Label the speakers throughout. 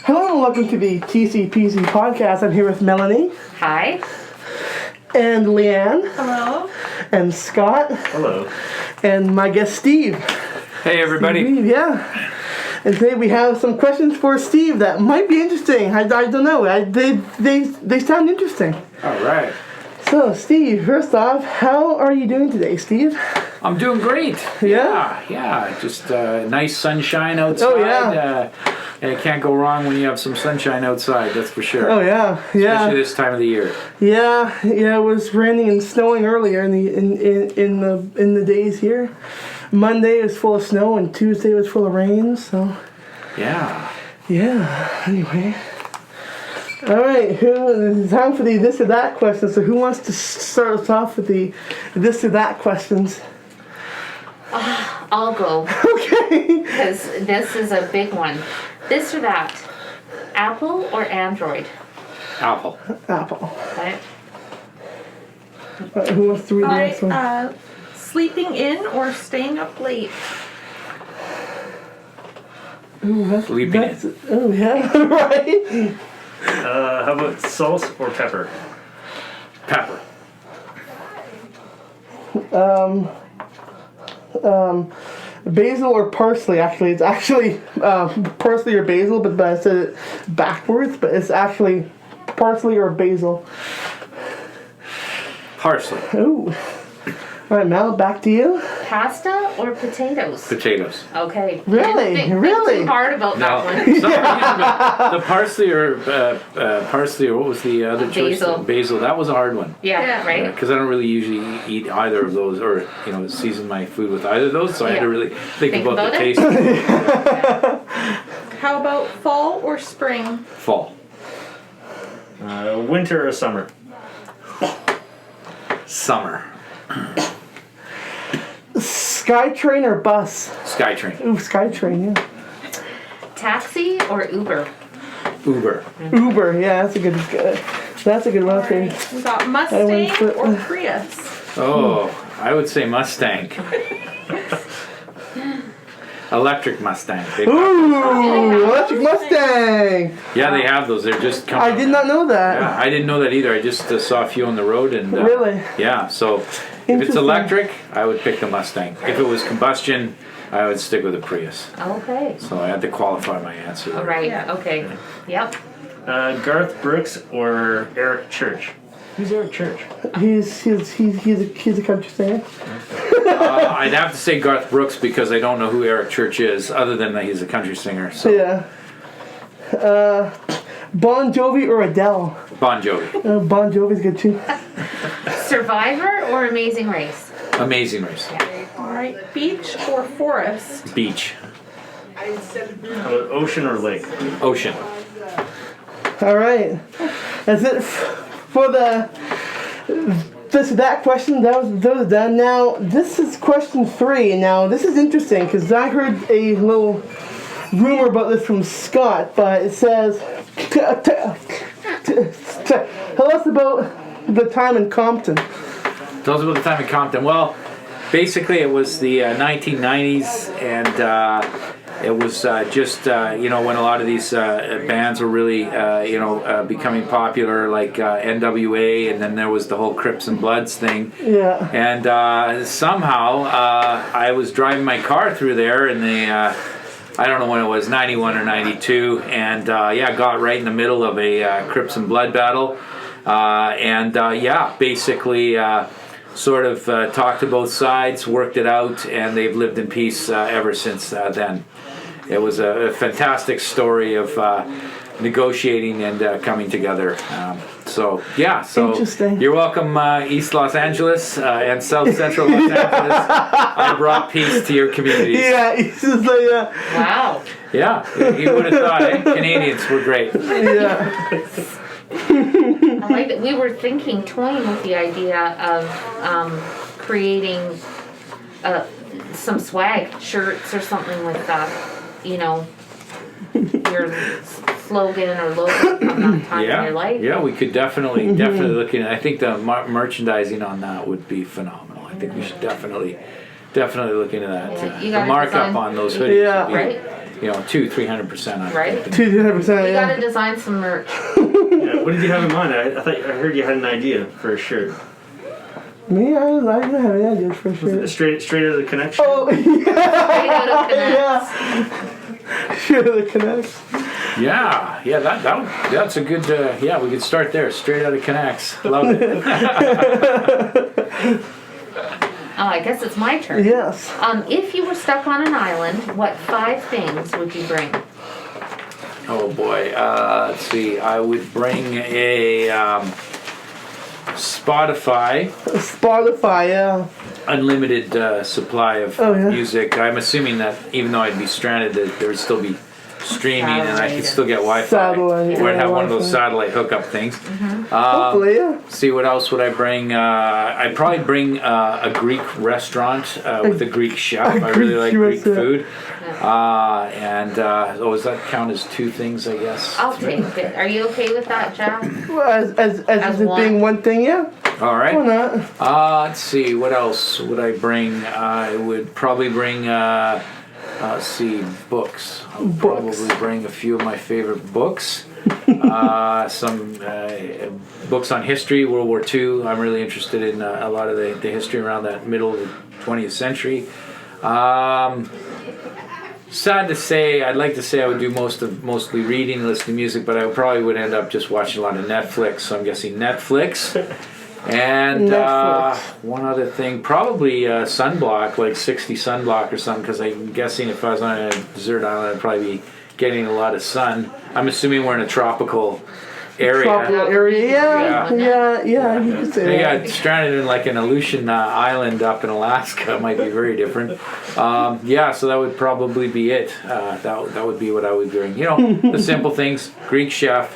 Speaker 1: Hello and welcome to the TCPC podcast. I'm here with Melanie.
Speaker 2: Hi.
Speaker 1: And Leanne.
Speaker 3: Hello.
Speaker 1: And Scott.
Speaker 4: Hello.
Speaker 1: And my guest Steve.
Speaker 4: Hey everybody.
Speaker 1: Steve, yeah. And today we have some questions for Steve that might be interesting. I don't know. They sound interesting.
Speaker 4: All right.
Speaker 1: So Steve, first off, how are you doing today, Steve?
Speaker 4: I'm doing great.
Speaker 1: Yeah?
Speaker 4: Yeah. Just nice sunshine outside.
Speaker 1: Oh, yeah.
Speaker 4: It can't go wrong when you have some sunshine outside. That's for sure.
Speaker 1: Oh yeah, yeah.
Speaker 4: Especially this time of the year.
Speaker 1: Yeah. It was raining and snowing earlier in the days here. Monday was full of snow and Tuesday was full of rain. So
Speaker 4: Yeah.
Speaker 1: Anyway, all right. It's time for the this or that question. So who wants to start us off with the this or that questions?
Speaker 2: I'll go.
Speaker 1: Okay.
Speaker 2: Because this is a big one. This or that. Apple or Android?
Speaker 4: Apple.
Speaker 1: Apple.
Speaker 2: Right?
Speaker 1: Who wants to read the next one?
Speaker 3: Sleeping in or staying up late?
Speaker 1: Ooh,
Speaker 4: Sleeping in.
Speaker 1: Oh yeah, right.
Speaker 4: How about salt or pepper? Pepper.
Speaker 1: Basil or parsley? Actually, it's actually parsley or basil, but I said it backwards. But it's actually parsley or basil.
Speaker 4: Parsley.
Speaker 1: Ooh. All right, Mel, back to you.
Speaker 2: Pasta or potatoes?
Speaker 4: Potatoes.
Speaker 2: Okay.
Speaker 1: Really?
Speaker 2: Think
Speaker 1: Really?
Speaker 2: too hard about
Speaker 4: No.
Speaker 2: that one.
Speaker 4: Sorry, the parsley or what was the other choice?
Speaker 2: Basil.
Speaker 4: Basil. That was a hard one.
Speaker 2: Yeah, right?
Speaker 4: Because I don't really usually eat either of those, or season my food with either of those. So I had to really think about the
Speaker 2: it.
Speaker 4: taste.
Speaker 3: How about fall or spring?
Speaker 4: Fall.
Speaker 5: Winter or summer?
Speaker 4: Summer.
Speaker 1: Skytrain or bus?
Speaker 4: Skytrain.
Speaker 1: Ooh, Skytrain, yeah.
Speaker 2: Taxi or Uber?
Speaker 4: Uber.
Speaker 1: Uber, yeah, that's a good one. Okay.
Speaker 3: Alright, we got Mustang
Speaker 1: for-
Speaker 3: or Prius?
Speaker 4: Oh, I would say Mustang. Electric Mustang.
Speaker 1: Ooh, electric Mustang.
Speaker 4: Yeah, they have those. They're just coming.
Speaker 1: I did not know that.
Speaker 4: Yeah, I didn't know that either. I just saw a few on the road and.
Speaker 1: Really?
Speaker 4: Yeah. So, if it's
Speaker 1: Interesting.
Speaker 4: electric, I would pick the Mustang. If it was combustion, I would stick with the Prius.
Speaker 2: Okay.
Speaker 4: So I had to qualify my answer.
Speaker 2: All right.
Speaker 3: Yeah.
Speaker 2: Okay. Yep.
Speaker 5: Garth Brooks or Eric Church? Who's Eric Church?
Speaker 1: He's a country singer.
Speaker 4: I'd have to say Garth Brooks because I don't know who Eric Church is, other than that he's a country singer. So
Speaker 1: Yeah. Bon Jovi or Adele?
Speaker 4: Bon Jovi.
Speaker 1: Bon Jovi's good too.
Speaker 2: Survivor or Amazing Race?
Speaker 4: Amazing Race.
Speaker 3: Alright, beach or forest?
Speaker 4: Beach.
Speaker 5: How about ocean or lake?
Speaker 4: Ocean.
Speaker 1: All right. That's it for the that question. Those are done. Now this is question 3. Now this is interesting because I heard a little rumor about this from Scott, but it says tell us about the time in Compton.
Speaker 4: Tell us about the time in Compton. Well, basically it was the 1990s, and it was just when a lot of these bands were really becoming popular, like NWA, and then there was the whole Crips and Bloods thing.
Speaker 1: Yeah.
Speaker 4: And somehow I was driving my car through there in the I don't know when it was, 91 or 92, and got right in the middle of a Crips and Blood battle, basically sort of talked to both sides, worked it out, and they've lived in peace ever since then. It was a fantastic story of negotiating and coming together. So
Speaker 1: Interesting.
Speaker 4: You're welcome, East Los Angeles and South Central Los Angeles. I brought peace to your communities.
Speaker 1: Yeah, he's just like
Speaker 2: Wow.
Speaker 4: Yeah, you would have thought, Canadians were great.
Speaker 1: yeah.
Speaker 2: I like that. We were toying with the idea of creating some swag shirts or something with your slogan or logo from that time in your life.
Speaker 4: Yeah, we could definitely look at. I think the merchandising on that would be phenomenal. I think we should definitely look into that.
Speaker 2: Yeah, you
Speaker 4: The
Speaker 2: gotta
Speaker 4: markup
Speaker 2: design-
Speaker 4: on those hoodies.
Speaker 1: Yeah.
Speaker 4: would be,
Speaker 2: Right?
Speaker 4: 200-300% on
Speaker 2: Right.
Speaker 4: thinking.
Speaker 1: 200%.
Speaker 2: We
Speaker 1: Yeah.
Speaker 2: gotta design some merch.
Speaker 5: Yeah, what did you have in mind? I thought I heard you had an idea for a shirt.
Speaker 1: Me, I don't have any ideas for
Speaker 5: Was
Speaker 1: sure.
Speaker 5: it straight out of the connection?
Speaker 1: Oh,
Speaker 2: Straight out of Connect.
Speaker 1: yeah. Sure, the connects.
Speaker 4: Yeah, that's a good. We could start there, straight out of Connects. Love it.
Speaker 2: Oh, I guess it's my turn.
Speaker 1: Yes.
Speaker 2: If you were stuck on an island, what 5 things would you bring?
Speaker 4: Oh boy, let's see. I would bring a Spotify
Speaker 1: Spotify, yeah.
Speaker 4: unlimited supply of
Speaker 1: Oh, yeah.
Speaker 4: music. I'm assuming that even though I'd be stranded, that there would still be streaming and I could
Speaker 2: Satellite.
Speaker 4: still get Wi-Fi.
Speaker 1: Satellite,
Speaker 4: Or I'd
Speaker 1: yeah,
Speaker 4: have one of those
Speaker 1: Wi-Fi.
Speaker 4: satellite hookup things.
Speaker 1: Hopefully, yeah.
Speaker 4: See, what else would I bring? I'd probably bring a Greek restaurant with a Greek chef. I really
Speaker 1: Greek
Speaker 4: like Greek
Speaker 1: restaurant.
Speaker 4: food. Does that count as 2 things, I guess?
Speaker 2: I'll take it. Are you okay with that, Jack?
Speaker 1: Well, as
Speaker 2: As
Speaker 1: it
Speaker 2: one.
Speaker 1: being one thing, yeah.
Speaker 4: All right.
Speaker 1: Why not?
Speaker 4: Let's see, what else would I bring? I would probably bring, books. I'll probably bring a few of my favorite books. Some books on history, World War II. I'm really interested in a lot of the history around that middle of the 20th century. Sad to say, I'd like to say I would do mostly reading, listening to music, but I probably would end up just watching a lot of Netflix. So I'm guessing Netflix. And
Speaker 1: Netflix.
Speaker 4: one other thing, probably sunblock, like 60 sunblock or something, because I'm guessing if I was on a desert island, I'd probably be getting a lot of sun. I'm assuming we're in a tropical area.
Speaker 1: Tropical area, yeah, you could say
Speaker 4: They
Speaker 1: that.
Speaker 4: got stranded in like an Aleutian island up in Alaska. It might be very different. So that would probably be it. That would be what I would bring. The simple things: Greek chef,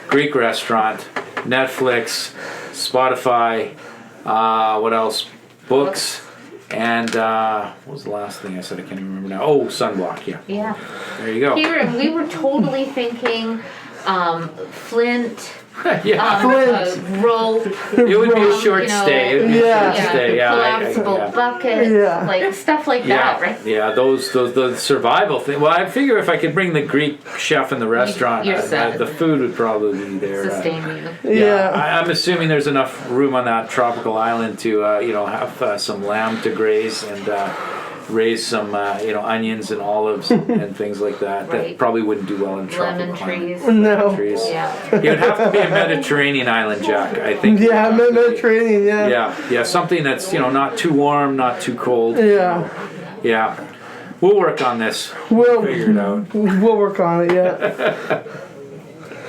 Speaker 4: Greek restaurant, Netflix, Spotify. What else? Books. And what was the last thing I said? I can't even remember now. Oh, sunblock. Yeah.
Speaker 2: Yeah.
Speaker 4: There you go.
Speaker 2: Here, we were totally thinking Flint,
Speaker 4: Yeah.
Speaker 2: rope,
Speaker 4: It would be a short stay. It would be a
Speaker 1: Yeah.
Speaker 4: short stay. Yeah.
Speaker 2: collapsible buckets,
Speaker 1: Yeah.
Speaker 2: like stuff like that, right?
Speaker 4: Yeah, those the survival thing. Well, I figure if I could bring the Greek chef in the restaurant,
Speaker 2: You're set.
Speaker 4: the food would probably be there.
Speaker 2: Sustain you.
Speaker 1: Yeah.
Speaker 4: I'm assuming there's enough room on that tropical island to have some lamb to graze and raise some onions and olives and things like that. That
Speaker 2: Right.
Speaker 4: probably wouldn't do well in a tropical
Speaker 2: Lemon
Speaker 4: climate.
Speaker 2: trees.
Speaker 1: No.
Speaker 4: Trees.
Speaker 2: Yeah.
Speaker 4: It would have to be a Mediterranean island, Jack. I think.
Speaker 1: Yeah,
Speaker 4: It would have to be.
Speaker 1: Mediterranean, yeah.
Speaker 4: Yeah, something that's not too warm, not too cold.
Speaker 1: Yeah.
Speaker 4: Yeah, we'll work on this.
Speaker 1: We'll
Speaker 4: Figure it out.
Speaker 1: We'll work on it, yeah.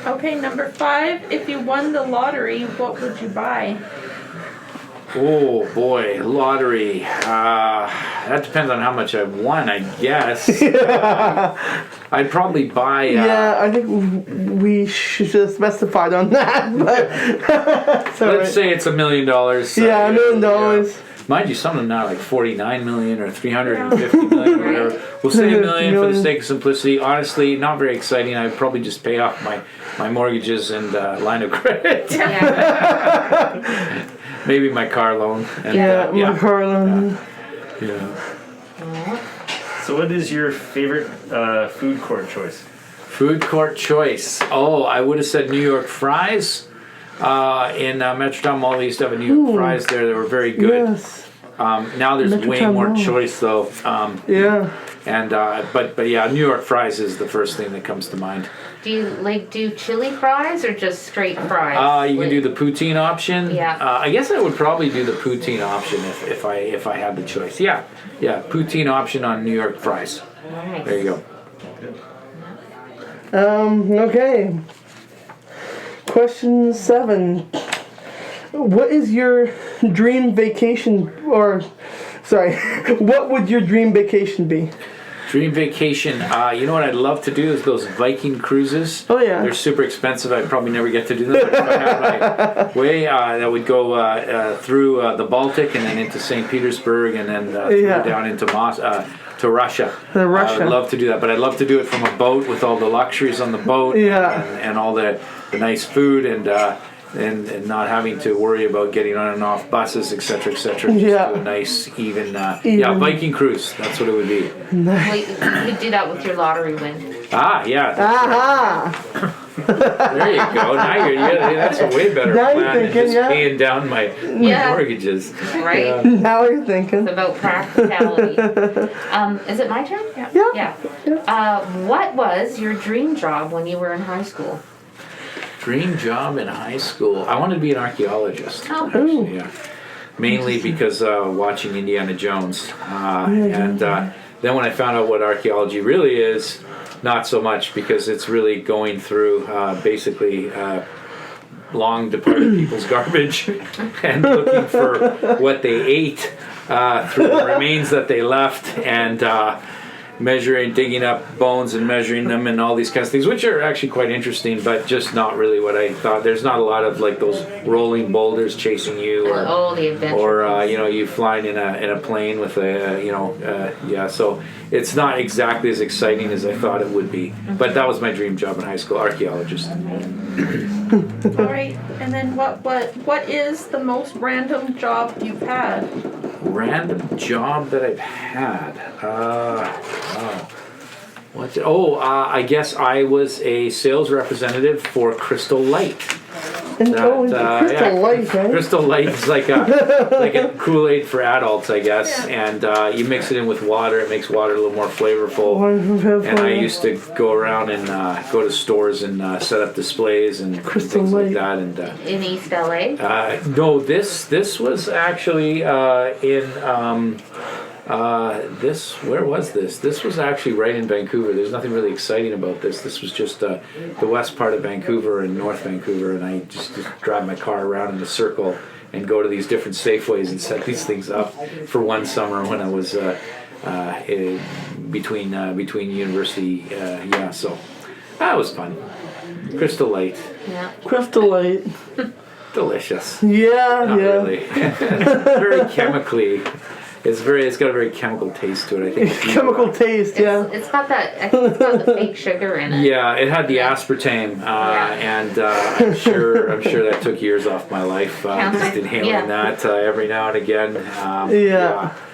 Speaker 3: Okay, number 5. If you won the lottery, what would you buy?
Speaker 4: Oh boy, lottery. That depends on how much I've won, I guess. I'd probably buy.
Speaker 1: Yeah, I think we should have specified on that, but it's all
Speaker 4: Let's
Speaker 1: right.
Speaker 4: say it's $1 million.
Speaker 1: Yeah, $1 million.
Speaker 4: Mind you, some of them now are like 49 million or 350 million or whatever. We'll say $1 million for the sake of simplicity. Honestly, not very exciting. I'd probably just pay off my mortgages and line of credit.
Speaker 2: Yeah.
Speaker 4: Maybe my car loan. And,
Speaker 1: Yeah, my car loan.
Speaker 4: Yeah.
Speaker 5: So, what is your favorite food court choice?
Speaker 4: Food court choice. Oh, I would have said New York fries. In Metrotown Mall, they used to have a New York fries there. They were very good.
Speaker 1: Yes.
Speaker 4: Now there's way
Speaker 1: Metrotown
Speaker 4: more
Speaker 1: Mall.
Speaker 4: choice though.
Speaker 1: Yeah.
Speaker 4: But yeah, New York fries is the first thing that comes to mind.
Speaker 2: Do you do chili fries or just straight fries?
Speaker 4: You can do the poutine option.
Speaker 2: Yeah.
Speaker 4: I guess I would probably do the poutine option if I had the choice. Yeah. Poutine option on New York fries.
Speaker 2: Nice.
Speaker 4: There you go.
Speaker 1: Okay. Question 7. What is your dream vacation, what would your dream vacation be?
Speaker 4: Dream vacation. You know what I'd love to do is those Viking cruises.
Speaker 1: Oh, yeah.
Speaker 4: They're super expensive. I'd probably never get to do them. But if I had my way, that would go through the Baltic and then into St. Petersburg and then
Speaker 1: Yeah.
Speaker 4: down into to Russia.
Speaker 1: Russia.
Speaker 4: I'd love to do that, but I'd love to do it from a boat with all the luxuries on the boat.
Speaker 1: Yeah.
Speaker 4: And all the nice food and and not having to worry about getting on and off buses, etc., etc. Just
Speaker 1: Yeah.
Speaker 4: do a nice even,
Speaker 1: Even.
Speaker 4: Viking cruise. That's what it would be.
Speaker 2: Wait, you could do that with your lottery win.
Speaker 4: Ah, yeah.
Speaker 1: Aha!
Speaker 4: There you go. Now that's a way better
Speaker 1: Now you're
Speaker 4: plan than
Speaker 1: thinking,
Speaker 4: just
Speaker 1: yeah.
Speaker 4: paying down my
Speaker 2: Yeah.
Speaker 4: mortgages.
Speaker 2: Right?
Speaker 4: Yeah.
Speaker 1: Now you're thinking.
Speaker 2: It's about practicality. Is it my turn?
Speaker 1: Yeah.
Speaker 2: Yeah. What was your dream job when you were in high school?
Speaker 4: Dream job in high school. I wanted to be an archaeologist.
Speaker 2: Oh.
Speaker 4: Actually, yeah. Mainly because watching Indiana Jones, and then when I found out what archaeology really is, not so much, because it's really going through basically long departed people's garbage and looking for what they ate through the remains that they left, and measuring, digging up bones and measuring them and all these kinds of things, which are actually quite interesting, but just not really what I thought. There's not a lot of like those rolling boulders chasing you, or
Speaker 2: The adventure.
Speaker 4: or you flying in a plane with a so it's not exactly as exciting as I thought it would be. But that was my dream job in high school, archaeologist.
Speaker 3: All right, and then what is the most random job you've had?
Speaker 4: Random job that I've had. I guess I was a sales representative for Crystal Light.
Speaker 1: Crystal Light, right?
Speaker 4: Crystal Light is like a Kool-Aid for adults, I guess, and you mix it in with water. It makes water a little more flavorful. And I used to go around and go to stores and set up displays and
Speaker 1: Crystal
Speaker 4: things like
Speaker 1: Light.
Speaker 4: that. And
Speaker 2: In East LA?
Speaker 4: no, this was actually where was this? This was actually right in Vancouver. There's nothing really exciting about this. This was just the west part of Vancouver and North Vancouver, and I just drive my car around in a circle and go to these different Safeways and set these things up for one summer when I was between university. So that was fun. Crystal Light,
Speaker 2: Yeah.
Speaker 1: Crystal Light.
Speaker 4: delicious.
Speaker 1: Yeah,
Speaker 4: Not
Speaker 1: yeah.
Speaker 4: really. Very chemically. It's got a very chemical taste to it. I think.
Speaker 1: Chemical taste, yeah.
Speaker 2: It's got the fake sugar in it.
Speaker 4: Yeah, it had the aspartame, and I'm sure that took years off my life. Just inhaling that every now and again.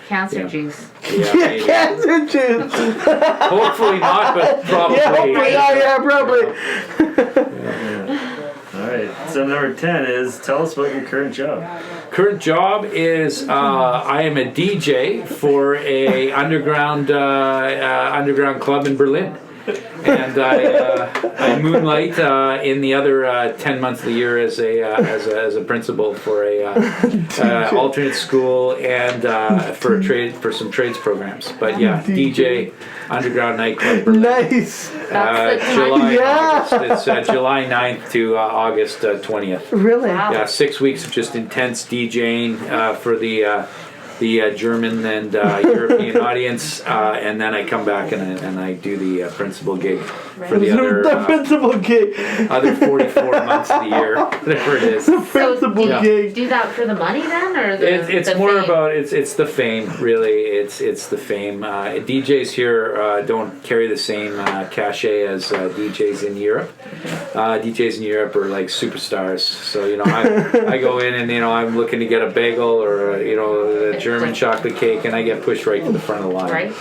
Speaker 2: Cancer
Speaker 4: Yeah.
Speaker 2: juice.
Speaker 4: Yeah,
Speaker 1: Yeah,
Speaker 4: maybe.
Speaker 1: cancer juice.
Speaker 4: Hopefully not, but probably.
Speaker 1: Yeah, hopefully, yeah, probably.
Speaker 5: All right. So number 10 is tell us about your current job.
Speaker 4: Current job is I am a DJ for a underground club in Berlin, and I moonlight in the other 10 months of the year as a principal for a alternate school and for some trades programs. But yeah, DJ underground nightclub. Berlin.
Speaker 1: Nice.
Speaker 2: That's the
Speaker 4: July.
Speaker 1: Yeah.
Speaker 4: August. It's July 9th to August 20th.
Speaker 1: Really?
Speaker 2: Wow.
Speaker 4: Yeah, 6 weeks of just intense DJing for the German and European audience, and then I come back and I do the principal gig for the
Speaker 1: The principal gig.
Speaker 4: other 44 months of the year, whatever it is.
Speaker 2: So
Speaker 1: Principal
Speaker 2: do you
Speaker 1: gig.
Speaker 2: do that for the money then, or
Speaker 4: It's
Speaker 2: the
Speaker 4: more
Speaker 2: fame?
Speaker 4: about it's the fame, really. It's the fame. DJs here don't carry the same cachet as DJs in Europe. DJs in Europe are like superstars. So I go in and I'm looking to get a bagel or a German chocolate cake, and I get pushed right to the front of the line.
Speaker 2: Right?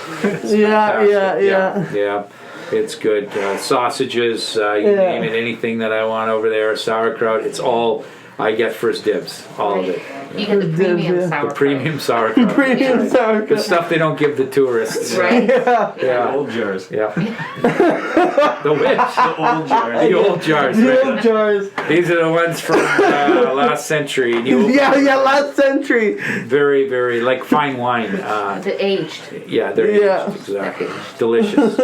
Speaker 1: Yeah.
Speaker 4: It's good. Sausages, you name it, anything that I want over there, sauerkraut. It's all I get first dibs, all of it.
Speaker 2: You get the premium
Speaker 1: The
Speaker 2: sauerkraut.
Speaker 4: The premium sauerkraut.
Speaker 1: Premium
Speaker 4: The
Speaker 1: sauerkraut.
Speaker 4: stuff they don't give the tourists.
Speaker 2: Right?
Speaker 4: Yeah.
Speaker 5: Old jars.
Speaker 4: Yeah. The which?
Speaker 5: The old jars.
Speaker 4: The old jars.
Speaker 1: The
Speaker 4: Right?
Speaker 1: old jars.
Speaker 4: These are the ones from last century. And you
Speaker 1: Yeah, last century.
Speaker 4: very, very like fine wine.
Speaker 2: The aged.
Speaker 4: Yeah, they're
Speaker 1: Yeah.
Speaker 4: aged, exactly. Delicious.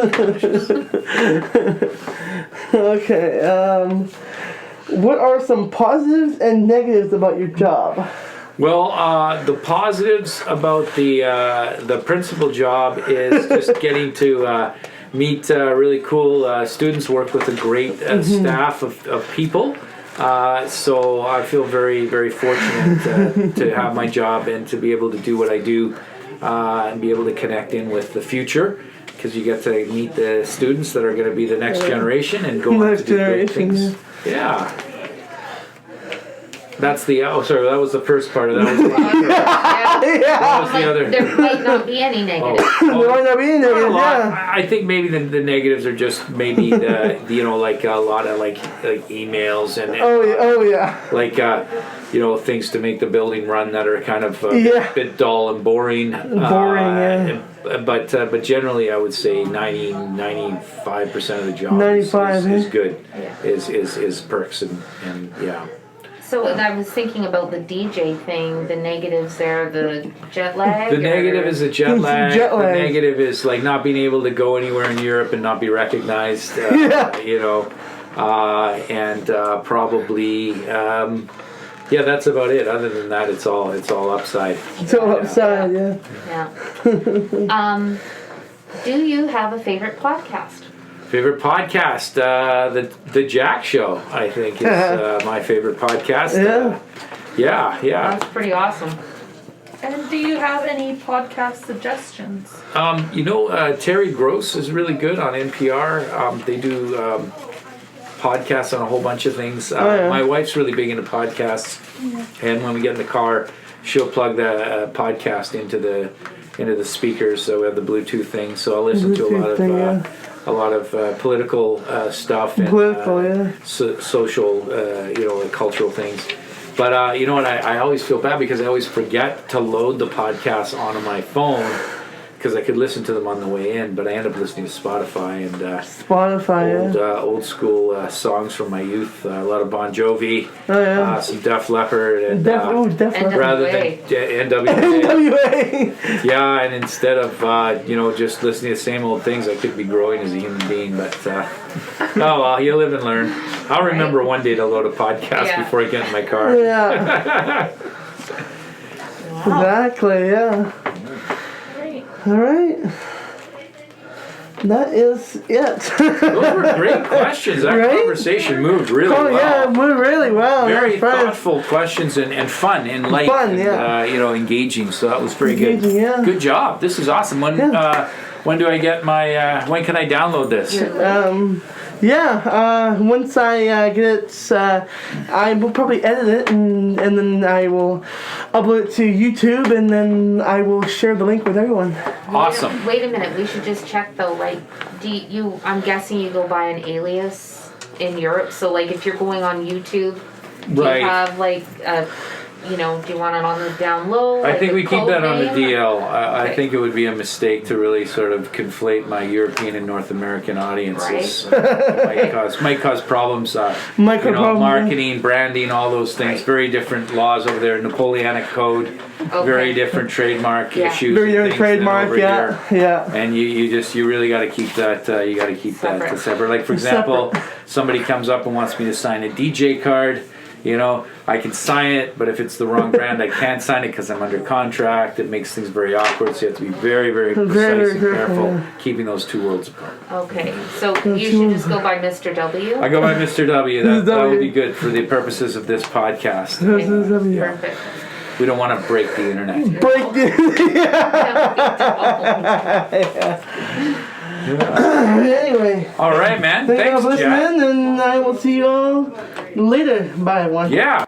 Speaker 1: Okay, what are some positives and negatives about your job?
Speaker 4: Well, the positives about the principal job is just getting to meet really cool students, work with a great staff of people. So I feel very, very fortunate to have my job and to be able to do what I do and be able to connect in with the future. Because you get to meet the students that are going to be the next generation and go on
Speaker 1: Next
Speaker 4: to do great
Speaker 1: generation,
Speaker 4: things. Yeah. That's the sorry, that was the first part of that.
Speaker 2: Yeah.
Speaker 4: What was the other?
Speaker 2: There might not be any negatives.
Speaker 1: There might not be any
Speaker 4: Not a
Speaker 1: negatives,
Speaker 4: lot.
Speaker 1: yeah.
Speaker 4: I think maybe the negatives are just maybe like a lot of like emails and
Speaker 1: Oh yeah.
Speaker 4: like things to make the building run that are kind of a
Speaker 1: Yeah.
Speaker 4: bit dull and boring.
Speaker 1: Yeah.
Speaker 4: But generally, I would say 95% of the job
Speaker 1: 95,
Speaker 4: is
Speaker 1: eh?
Speaker 4: good.
Speaker 2: Yeah.
Speaker 4: Is perks and yeah.
Speaker 2: So I was thinking about the DJ thing, the negatives there, the jet lag.
Speaker 4: The negative is the jet lag.
Speaker 1: Jet lag.
Speaker 4: The negative is like not being able to go anywhere in Europe and not be recognized.
Speaker 1: Yeah.
Speaker 4: And probably that's about it. Other than that, it's all upside.
Speaker 1: It's all upside, yeah.
Speaker 2: Yeah. Do you have a favorite podcast?
Speaker 4: Favorite podcast, the Jack Show. I think is my favorite podcast.
Speaker 1: Yeah.
Speaker 2: That's pretty awesome.
Speaker 3: And do you have any podcast suggestions?
Speaker 4: Terry Gross is really good on NPR. They do podcasts on a whole bunch of things.
Speaker 1: yeah.
Speaker 4: My wife's really big into podcasts, and when we get in the car, she'll plug the podcast into the speakers. So we have the Bluetooth thing. So I'll listen to a lot of political stuff and social, cultural things. But you know what? I always feel bad because I always forget to load the podcasts onto my phone because I could listen to them on the way in. But I end up listening to Spotify and old school songs from my youth. A lot of Bon Jovi, some Def Leppard, and
Speaker 1: Definitely.
Speaker 4: rather than NWA.
Speaker 1: NWA.
Speaker 4: Yeah, and instead of just listening to the same old things, I could be growing as a human being. But oh well, you live and learn. I'll remember one day to load a podcast before I get in my car.
Speaker 1: Yeah.
Speaker 2: Wow.
Speaker 1: Exactly, yeah.
Speaker 3: Great.
Speaker 1: Alright. That is it.
Speaker 4: Those were great questions. That
Speaker 1: Right?
Speaker 4: conversation moved really
Speaker 1: Oh
Speaker 4: well.
Speaker 1: yeah, we're really well.
Speaker 4: Very
Speaker 1: yeah, fun.
Speaker 4: thoughtful questions and fun and light
Speaker 1: Fun,
Speaker 4: and
Speaker 1: yeah.
Speaker 4: engaging. So that was very good.
Speaker 1: Engaging, yeah.
Speaker 4: Good job. This is awesome. When do I get my? When can I download this?
Speaker 1: Once I get it, I will probably edit it and then I will upload it to YouTube and then I will share the link with everyone.
Speaker 4: Awesome.
Speaker 2: Wait a minute. We should just check though. Like, I'm guessing you go by an alias in Europe. So like, if you're going on YouTube, do
Speaker 4: Right.
Speaker 2: you have like do you want it on the down low?
Speaker 4: I
Speaker 2: like
Speaker 4: think
Speaker 2: a
Speaker 4: we keep
Speaker 2: code
Speaker 4: that on the
Speaker 2: name?
Speaker 4: DL. I
Speaker 2: Okay.
Speaker 4: think it would be a mistake to really sort of conflate my European and North American audiences. Might cause problems.
Speaker 1: Problems.
Speaker 4: Marketing, branding, all those things.
Speaker 2: Right.
Speaker 4: Very different laws over there. Napoleonic Code.
Speaker 2: Okay.
Speaker 4: Very different trademark
Speaker 2: Yeah.
Speaker 4: issues.
Speaker 1: Very
Speaker 4: and
Speaker 1: young
Speaker 4: things than
Speaker 1: trademark,
Speaker 4: over
Speaker 1: yeah.
Speaker 4: here.
Speaker 1: Yeah.
Speaker 4: And you really got to keep that. You got to keep that
Speaker 2: Separate.
Speaker 4: separate. Like for example, somebody comes up and wants me to sign a DJ card. I can sign it, but if it's the wrong brand, I can't sign it because I'm under contract. It makes things very awkward. So you have to be very, very precise
Speaker 1: Very
Speaker 4: and
Speaker 1: careful,
Speaker 4: careful,
Speaker 1: yeah.
Speaker 4: keeping those two worlds apart.
Speaker 2: Okay. So you should just go by Mr. W.
Speaker 4: I go by Mr. W.
Speaker 1: Mr.
Speaker 4: That would
Speaker 1: W.
Speaker 4: be good for the purposes of this podcast.
Speaker 2: Perfect.
Speaker 4: We don't want to break the internet.
Speaker 1: Break the Anyway,
Speaker 4: All right, man.
Speaker 1: thank you
Speaker 4: Thanks,
Speaker 1: for
Speaker 4: Jack.
Speaker 1: listening and I will see you all later. Bye everyone.
Speaker 4: Yeah.